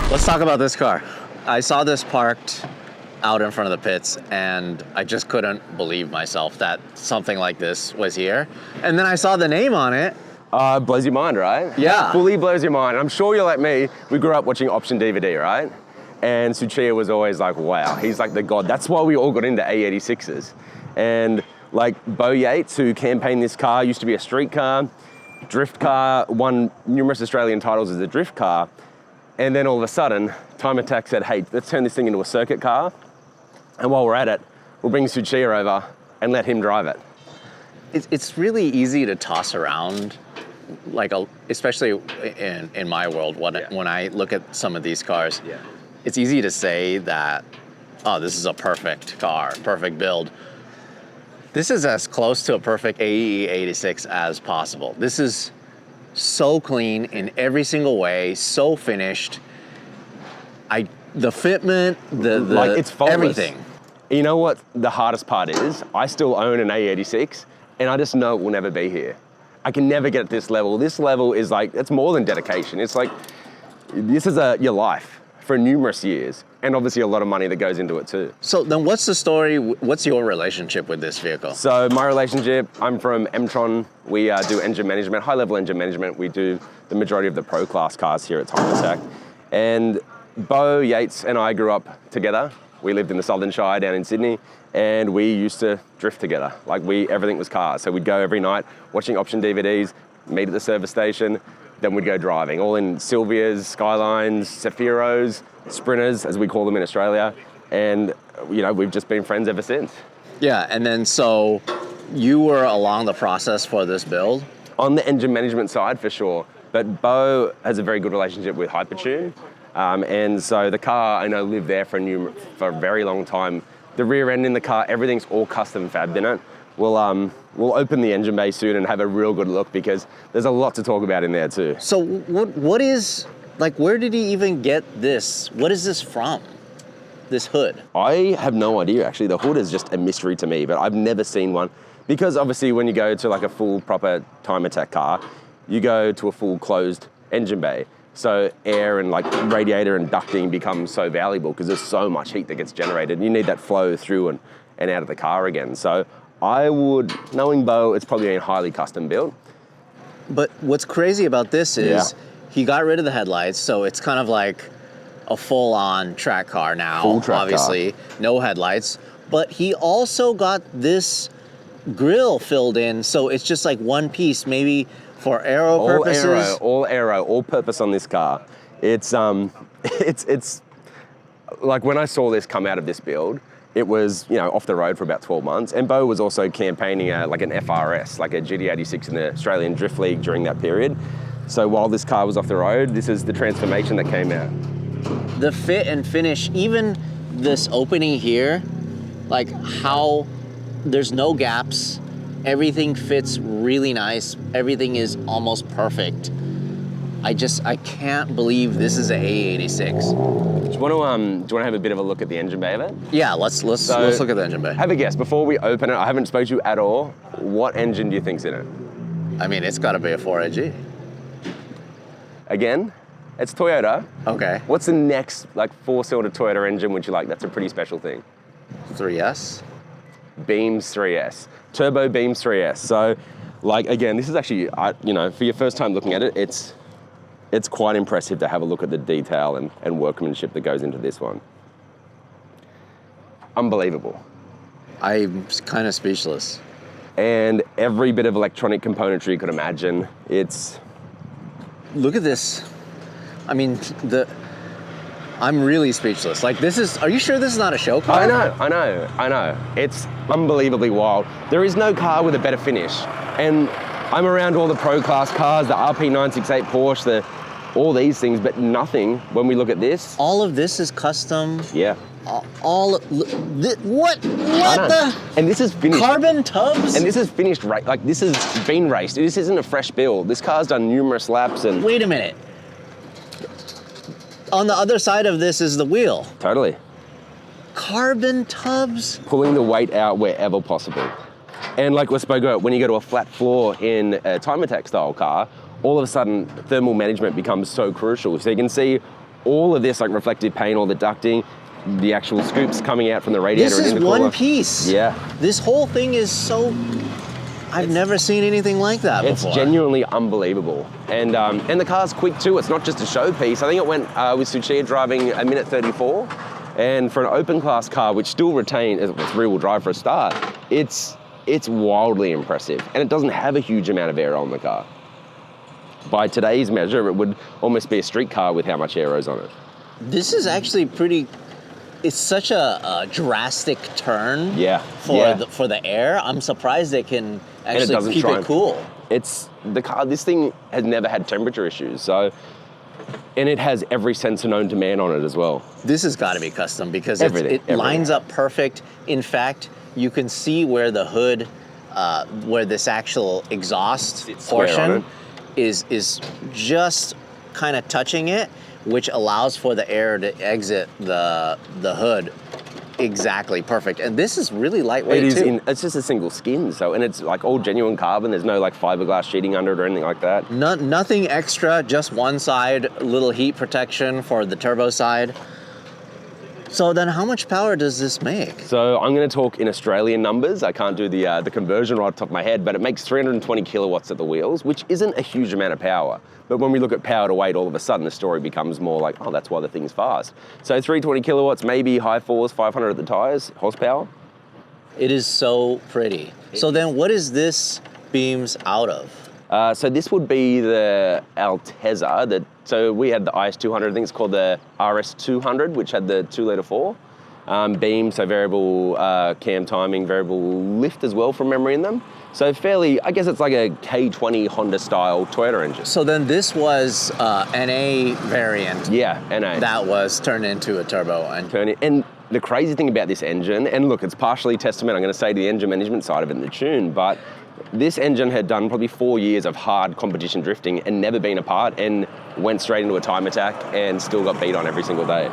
Let's talk about this car. I saw this parked out in front of the pits and I just couldn't believe myself that something like this was here. And then I saw the name on it. Blows your mind, right? Yeah. Fully blows your mind. I'm sure you're like me. We grew up watching Option DVD, right? And Tsuchiya was always like, wow, he's like the god. That's why we all got into AE86s. And like Bo Yates, who campaigned this car, used to be a street car, drift car, won numerous Australian titles as a drift car. And then all of a sudden, Time Attack said, hey, let's turn this thing into a circuit car. And while we're at it, we'll bring Tsuchiya over and let him drive it. It's really easy to toss around, like especially in my world, when I look at some of these cars. Yeah. It's easy to say that, oh, this is a perfect car, perfect build. This is as close to a perfect AE86 as possible. This is so clean in every single way, so finished. The fitment, like it's faultless. Everything. You know what the hardest part is? I still own an AE86 and I just know it will never be here. I can never get at this level. This level is like, it's more than dedication. It's like, this is your life for numerous years and obviously a lot of money that goes into it too. So then what's the story? What's your relationship with this vehicle? So my relationship, I'm from Mtron. We do engine management, high-level engine management. We do the majority of the pro class cars here at Time Attack. And Bo Yates and I grew up together. We lived in the Southern Shire down in Sydney and we used to drift together. Like everything was cars. So we'd go every night watching Option DVDs, meet at the service station, then we'd go driving, all in Silvias, Skylines, Sephiros, Sprinters, as we call them in Australia. And, you know, we've just been friends ever since. Yeah, and then so you were along the process for this build? On the engine management side, for sure. But Bo has a very good relationship with Hypertune. And so the car, I know, lived there for a very long time. The rear end in the car, everything's all custom fabbed in it. We'll open the engine bay soon and have a real good look because there's a lot to talk about in there too. So what is, like, where did he even get this? What is this from, this hood? I have no idea, actually. The hood is just a mystery to me, but I've never seen one. Because obviously when you go to like a full proper Time Attack car, you go to a full closed engine bay. So air and like radiator and ducting becomes so valuable because there's so much heat that gets generated. You need that flow through and out of the car again. So I would, knowing Bo, it's probably been highly custom built. But what's crazy about this is he got rid of the headlights, so it's kind of like a full-on track car now, full track obviously, car. No headlights. But he also got this grille filled in, so it's just like one piece, maybe for aero purposes. All aero, all purpose on this car. It's like when I saw this come out of this build, it was, you know, off the road for about 12 months. And Bo was also campaigning like an FRS, like a GT86 in the Australian Drift League during that period. So while this car was off the road, this is the transformation that came out. The fit and finish, even this opening here, like how there's no gaps, everything fits really nice, everything is almost perfect. I can't believe this is an AE86. Do you want to have a bit of a look at the engine bay of it? Yeah, let's look at the engine bay. Have a guess. Before we open it, I haven't spoke to you at all. What engine do you think's in it? I mean, it's got to be a 4AG. Again, it's Toyota. Okay. What's the next like 4-cylinder Toyota engine would you like? That's a pretty special thing. 3S? Beams 3S. Turbo Beams 3S. So, like, again, this is actually, you know, for your first time looking at it, it's quite impressive to have a look at the detail and workmanship that goes into this one. Unbelievable. I'm kind of speechless. And every bit of electronic componentry you could imagine, it's... Look at this. I mean, I'm really speechless. Like, this is, are you sure this is not a show car? I know. It's unbelievably wild. There is no car with a better finish. And I'm around all the pro class cars, the RP968 Porsche, all these things, but nothing when we look at this. All of this is custom. Yeah. What the? And this is finished. Carbon tubs? And this is finished, like this has been raced. This isn't a fresh build. This car's done numerous laps and... Wait a minute. On the other side of this is the wheel. Totally. Carbon tubs? Pulling the weight out wherever possible. And like we spoke about, when you go to a flat floor in a Time Attack style car, all of a sudden thermal management becomes so crucial. So you can see all of this, like reflective paint, all the ducting, the actual scoops coming out from the radiator. This is and one piece. Yeah. This whole thing is so, I've never seen anything like that before. It's genuinely unbelievable. And the car's quick too. It's not just a showpiece. I think it went with Suchiya driving 1:34. And for an open class car, which still retains its rear-wheel drive for a start, it's wildly impressive. And it doesn't have a huge amount of aero on the car. By today's measure, it would almost be a street car with how much aero's on it. This is actually pretty, it's such a drastic turn for the air. I'm surprised they can actually keep it cool. It's the car, this thing has never had temperature issues. So, and it has every sensor known to man on it as well. This has got to be custom because it lines up perfect. In fact, you can see where the hood, where this actual exhaust portion is just kind of touching it, which allows for the air to exit the hood exactly perfect. And this is really lightweight too. It's just a single skin, so, and it's like all genuine carbon. There's no like fiberglass sheeting under it or anything like that. Nothing extra, just one side, little heat protection for the turbo side. So then how much power does this make? So I'm going to talk in Australian numbers. I can't do the conversion right off the top of my head, but it makes 320 kilowatts at the wheels, which isn't a huge amount of power. But when we look at power to weight, all of a sudden the story becomes more like, oh, that's why the thing's fast. So 320 kilowatts, maybe high fours, 500 at the tires, horsepower. It is so pretty. So then what is this beams out of? So this would be the Altezza. So we had the IS200, I think it's called the RS200, which had the 2.4 litre beam, so variable cam timing, variable lift as well from memory in them. So fairly, I guess it's like a K20 Honda style Toyota engine. So then this was NA variant. Yeah, NA. That was turned into a turbo engine. And the crazy thing about this engine, and look, it's partially testament, I'm going to say, to the engine management side of it in the tune, but this engine had done probably 4 years of hard competition drifting and never been apart, and went straight into a time attack and still got beat on every single day.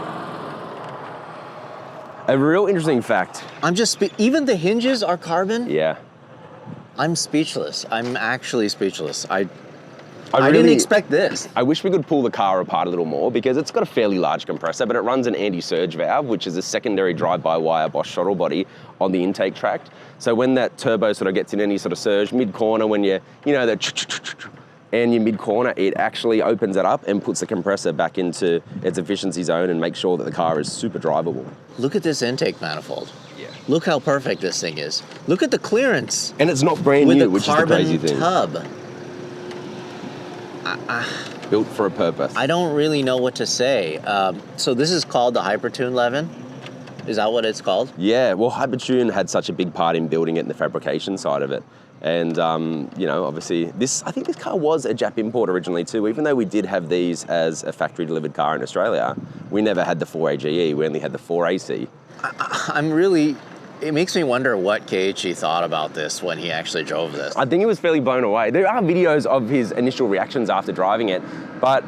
A real interesting fact. Even the hinges are carbon? Yeah. I'm speechless. I'm actually speechless. I didn't expect this. I wish we could pull the car apart a little more because it's got a fairly large compressor, but it runs an anti-surge valve, which is a secondary drive-by-wire Bosch throttle body on the intake tract. So when that turbo sort of gets in any sort of surge mid-corner, when and you're mid-corner, it actually opens it up and puts the compressor back into its efficiency zone and makes sure that the car is super drivable. Look at this intake manifold. Yeah. Look how perfect this thing is. Look at the clearance. And it's not brand new, which is the crazy thing. With the carbon tub. Built for a purpose. I don't really know what to say. So this is called the Hypertune Levin? Is that what it's called? Yeah, well, Hypertune had such a big part in building it and the fabrication side of it. And, obviously, I think this car was a Jap import originally too. Even though we did have these as a factory delivered car in Australia, we never had the 4AGE, we only had the 4AC. It makes me wonder what Keiichi thought about this when he actually drove this. I think he was fairly blown away. There are videos of his initial reactions after driving it, but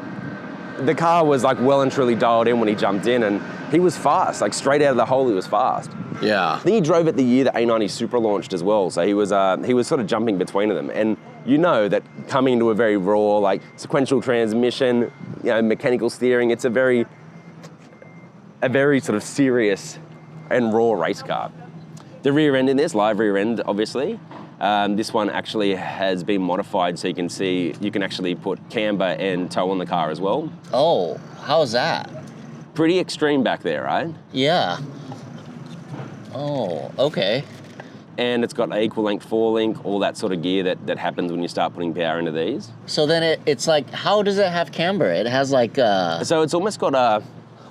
the car was like well and truly dialed in when he jumped in, and he was fast, like straight out of the hole he was fast. Yeah. I think he drove it the year the A90 Supra launched as well, so he was sort of jumping between them. And you know that coming into a very raw, like sequential transmission, mechanical steering, it's a very sort of serious and raw race car. The rear end in this, live rear end, obviously. This one actually has been modified so you can actually put camber and tow on the car as well. Oh, how's that? Pretty extreme back there, right? Yeah. Oh, okay. And it's got equal length, forelink, all that sort of gear that happens when you start putting power into these. So then it's like, how does it have camber? It has like So it's almost got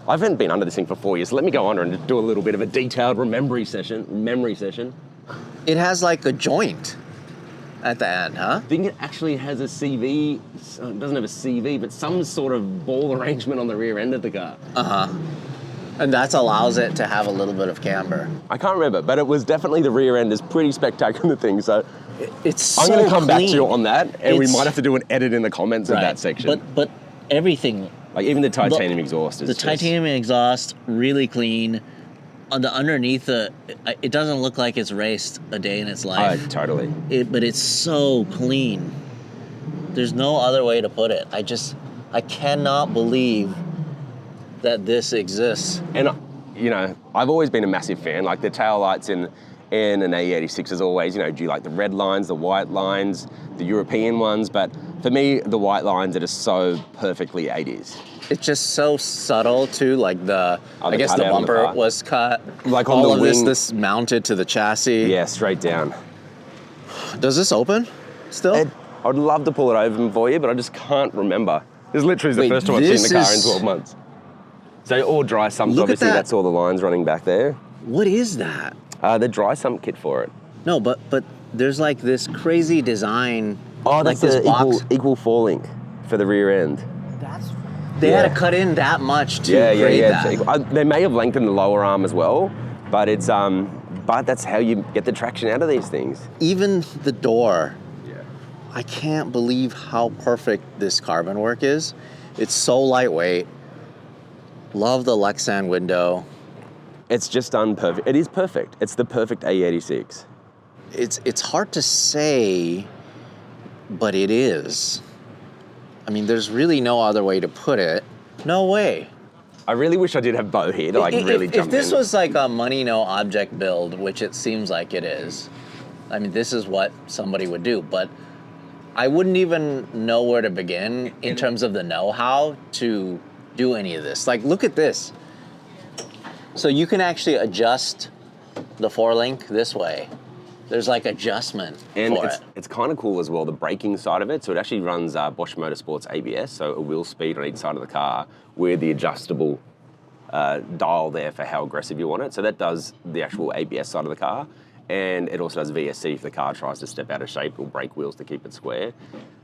I haven't been under this thing for 4 years, so let me go under and do a little bit of a detailed memory session. It has like a joint at the end, huh? I think it actually has a CV, so it doesn't have a CV, but some sort of ball arrangement on the rear end of the car. Uh-huh. And that allows it to have a little bit of camber. I can't remember, but it was definitely the rear end is pretty spectacular thing, so it's so I'm going to come clean. back to you on that, and we might have to do an edit in the comments of that section. But everything... Like even the titanium exhaust is titanium exhaust, really clean. On the underneath, it doesn't look like it's raced a day in its life. Oh, totally. But it's so clean. There's no other way to put it. I cannot believe that this exists. And, you know, I've always been a massive fan. Like the tail lights in an AE86 is always, you know, do you like the red lines, the white lines, the European ones? But for me, the white lines are just so perfectly 80s. It's just so subtle too, like I guess the cutout on the bumper car. was cut. Like on all the of wing. this mounted to the chassis. Yeah, straight down. Does this open still? I'd love to pull it over for you, but I just can't remember. This literally is the Wait, first time I've seen the car in this 12 months. So all dry sumps, Look at obviously that. that's all the lines running back there. What is that? The dry sump kit for it. No, but there's like this crazy design. Oh, like that's this the box. equal fall link for the rear end. They had Yeah. to cut in that much to Yeah, create yeah. that. They may have lengthened the lower arm as well, but it's but that's how you get the traction out of these things. Even the door. Yeah. I can't believe how perfect this carbon work is. It's so lightweight. Love the Lexan window. It's just done perfect. It is perfect. It's the perfect AE86. It's hard to say, but it is. I mean, there's really no other way to put it. No way. I really wish I did have Bo here to like really jump If this in. was like a money no object build, which it seems like it is, I mean, this is what somebody would do, but I wouldn't even know where to begin in terms of the know-how to do any of this. Like, look at this. So you can actually adjust the four-link this way. There's like adjustment And for it. it's kind of cool as well, the braking side of it. So it actually runs Bosch Motorsports ABS, so a wheel speed on each side of the car with the adjustable dial there for how aggressive you want it. So that does the actual ABS side of the car. And it also does VSC if the car tries to step out of shape. It'll brake wheels to keep it square.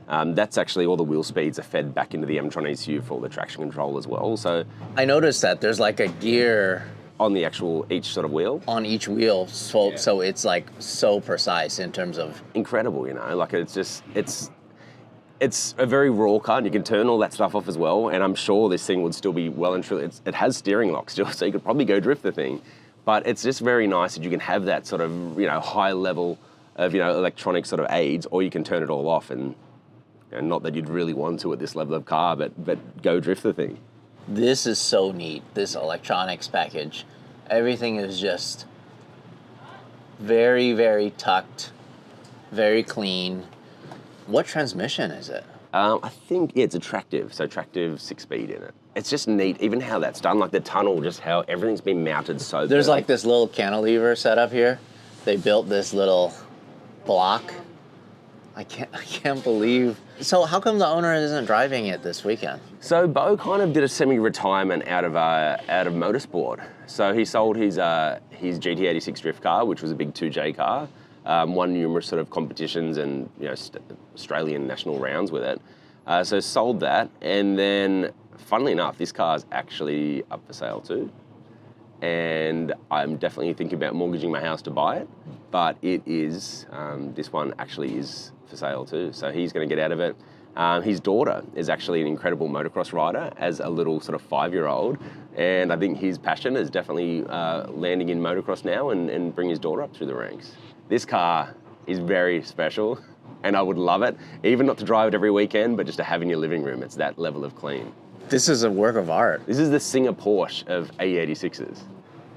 That's actually all the wheel speeds are fed back into the M-Tron ECU for all the traction control as well. So I noticed that there's like a gear on the actual each sort of wheel. on each wheel, so it's like so precise in terms of. Incredible, you know, like it's a very raw car and you can turn all that stuff off as well. And I'm sure this thing would still be well and truly, it has steering lock still, so you could probably go drift the thing. But it's just very nice that you can have that sort of, you know, high level of, you know, electronic sort of aids, or you can turn it all off and not that you'd really want to at this level of car, but go drift the thing. This is so neat, this electronics package. Everything is just very, very tucked, very clean. What transmission is it? I think, yeah, it's attractive, so tractive 6-speed in it. It's just neat, even how that's done, like the tunnel, just how everything's been mounted so There's perfect. like this little cantilever set up here. They built this little block. I can't believe. So how come the owner isn't driving it this weekend? So Bo kind of did a semi-retirement out of motorsport. So he sold his GT86 drift car, which was a big 2J car, won numerous sort of competitions and, you know, Australian national rounds with it. So sold that, and then funnily enough, this car's actually up for sale too. And I'm definitely thinking about mortgaging my house to buy it, but it is, this one actually is for sale too. So he's going to get out of it. His daughter is actually an incredible motocross rider as a little sort of 5-year-old. And I think his passion is definitely landing in motocross now and bring his daughter up through the ranks. This car is very special and I would love it, even not to drive it every weekend, but just to have in your living room. It's that level of clean. This is a work of art. This is the Singer Porsche of AE86s.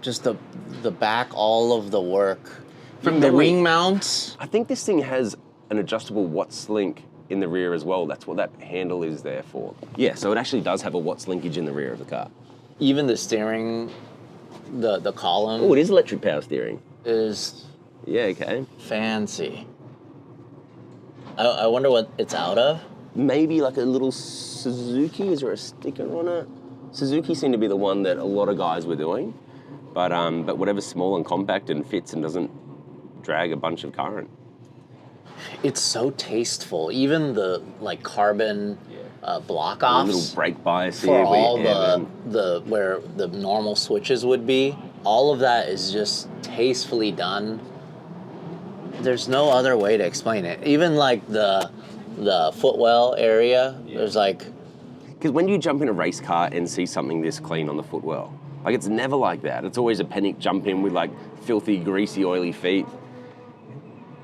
Just the back, all of the work. From the memory- wing mounts. I think this thing has an adjustable Watts link in the rear as well. That's what that handle is there for. Yeah, so it actually does have a Watts linkage in the rear of the car. Even the steering, the column Oh, it is electric power steering. is Yeah, okay. fancy. I wonder what it's out of. Maybe like a little Suzuki. Is there a sticker on it? Suzuki seemed to be the one that a lot of guys were doing. But whatever's small and compact and fits and doesn't drag a bunch of current. It's so tasteful. Even the like carbon block offs Little brake bias for here. all the where the normal switches would be. All of that is just tastefully done. There's no other way to explain it. Even like the footwell area, there's like. Because when you jump in a race car and see something this clean on the footwell, like it's never like that. It's always a panic jump in with like filthy, greasy, oily feet.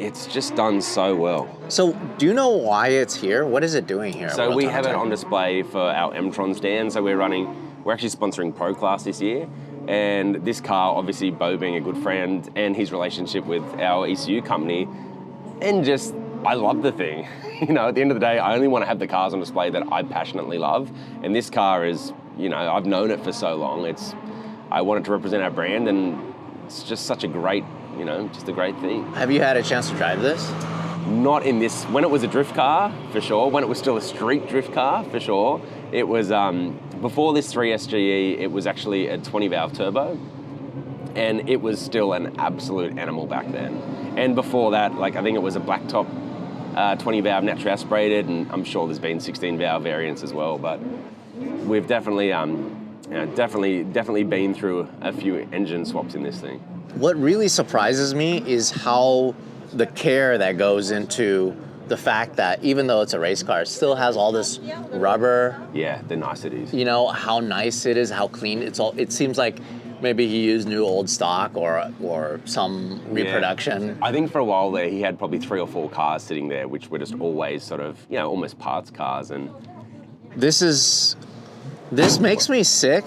it's just done so well. So do you know why it's here? What is it doing here? So we have it on display for our Mtron stand. So we're actually sponsoring Pro Class this year. And this car, obviously Bo being a good friend and his relationship with our ECU company, and just, I love the thing. You know, at the end of the day, I only want to have the cars on display that I passionately love. And this car is, you know, I've known it for so long. I wanted to represent our brand, and it's just such a great, you know, just a great thing. Have you had a chance to drive this? Not in this, when it was a drift car, for sure. When it was still a street drift car, for sure. It was, before this 3SGE, it was actually a 20 valve turbo. And it was still an absolute animal back then. And before that, like, I think it was a blacktop 20 valve naturally aspirated, and I'm sure there's been 16 valve variants as well, but we've definitely, definitely been through a few engine swaps in this thing. What really surprises me is how the care that goes into the fact that even though it's a race car, it still has all this rubber. Yeah, the niceties. You know, how nice it is, how clean it's all. It seems like maybe he used new old stock or some reproduction. Yeah. I think for a while there, he had probably 3 or 4 cars sitting there, which were just always sort of, you know, almost parts cars. And this makes me sick.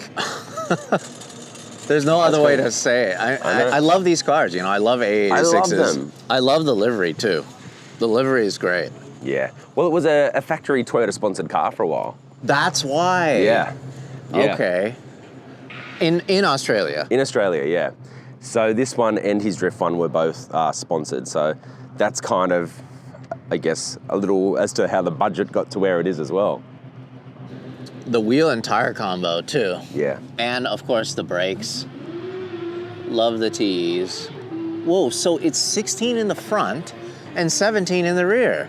There's no other way to say it. I love these cars, you know. I love AE86s. I love them. I love the livery too. The livery is great. Yeah. Well, it was a factory Toyota sponsored car for a while. That's why. Yeah. Okay. In Australia? In Australia, yeah. So this one and his drift one were both sponsored. So that's kind of, I guess, a little as to how the budget got to where it is as well. The wheel and tire combo too. Yeah. And of course the brakes. Love the T's. Whoa, so it's 16 in the front and 17 in the rear.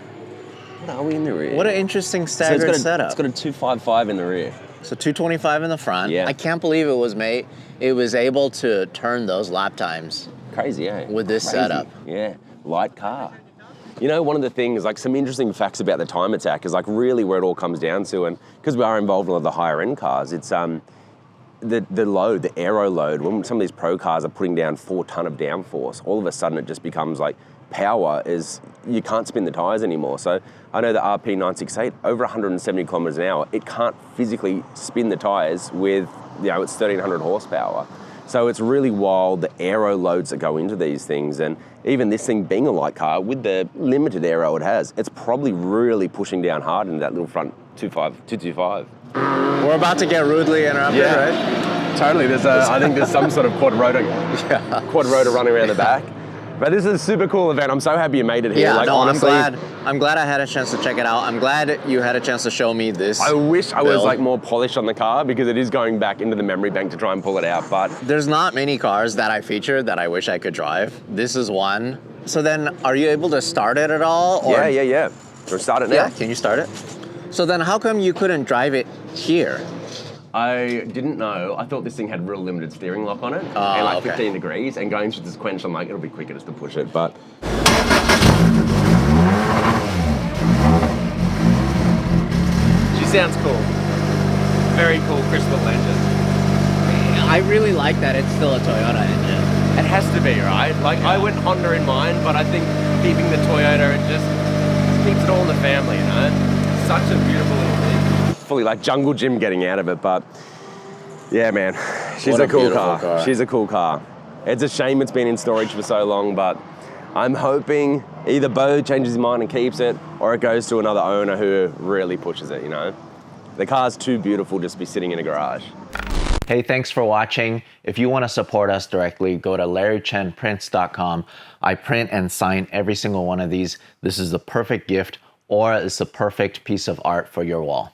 What are we in the rear? What an interesting staggered setup. It's got a 255 in the rear. So 225 in the front. Yeah. I can't believe it was able to turn those lap times. Crazy, eh? With this setup. Yeah, light car. You know, one of the things, like some interesting facts about the time attack is like really where it all comes down to, and because we are involved in a lot of the higher end cars, it's the load, the aero load, when some of these pro cars are putting down 4 ton of downforce, all of a sudden it just becomes like power is, you can't spin the tires anymore. So I know the RP968, over 170 kilometers an hour, it can't physically spin the tires with, you know, it's 1300 horsepower. So it's really wild, the aero loads that go into these things. And even this thing being a light car, with the limited aero it has, it's probably really pushing down hard into that little front 225. We're about to get rudely interrupted, right? Totally. I think there's some sort of quad rotor running around the back. But this is a super cool event. I'm so happy you made it here. Yeah, like, no, honestly, I'm glad I had a chance to check it out. I'm glad you had a chance to show me this. I wish I was build. like more polished on the car because it is going back into the memory bank to try and pull it out. But there's not many cars that I feature that I wish I could drive. This is one. So then, are you able to start it at all? Or? Yeah. We'll start it now. Yeah, can you start it? So then how come you couldn't drive it here? I didn't know. I thought this thing had real limited steering lock on it, and like 15 degrees, and going through this quench, I'm like, it'll be quicker just to push it, but. She sounds cool. Very cool crystal engine. I really like that it's still a Toyota engine. It has to be, right? Like, I went Honda in mine, but I think keeping the Toyota, it just keeps it all in the family, you know? Such a beautiful little thing. Fully like jungle gym getting out of it, but yeah, man, she's What a a cool beautiful car. She's a cool car. It's a shame it's been in storage for so long, but I'm hoping either Bo changes his mind and keeps it, or it goes to another owner who really pushes it, you know? The car's too beautiful just to be sitting in a garage. Hey, thanks for watching. If you want to support us directly, go to larrychenprints.com. I print and sign every single one of these. This is the perfect gift, or it's the perfect piece of art for your wall.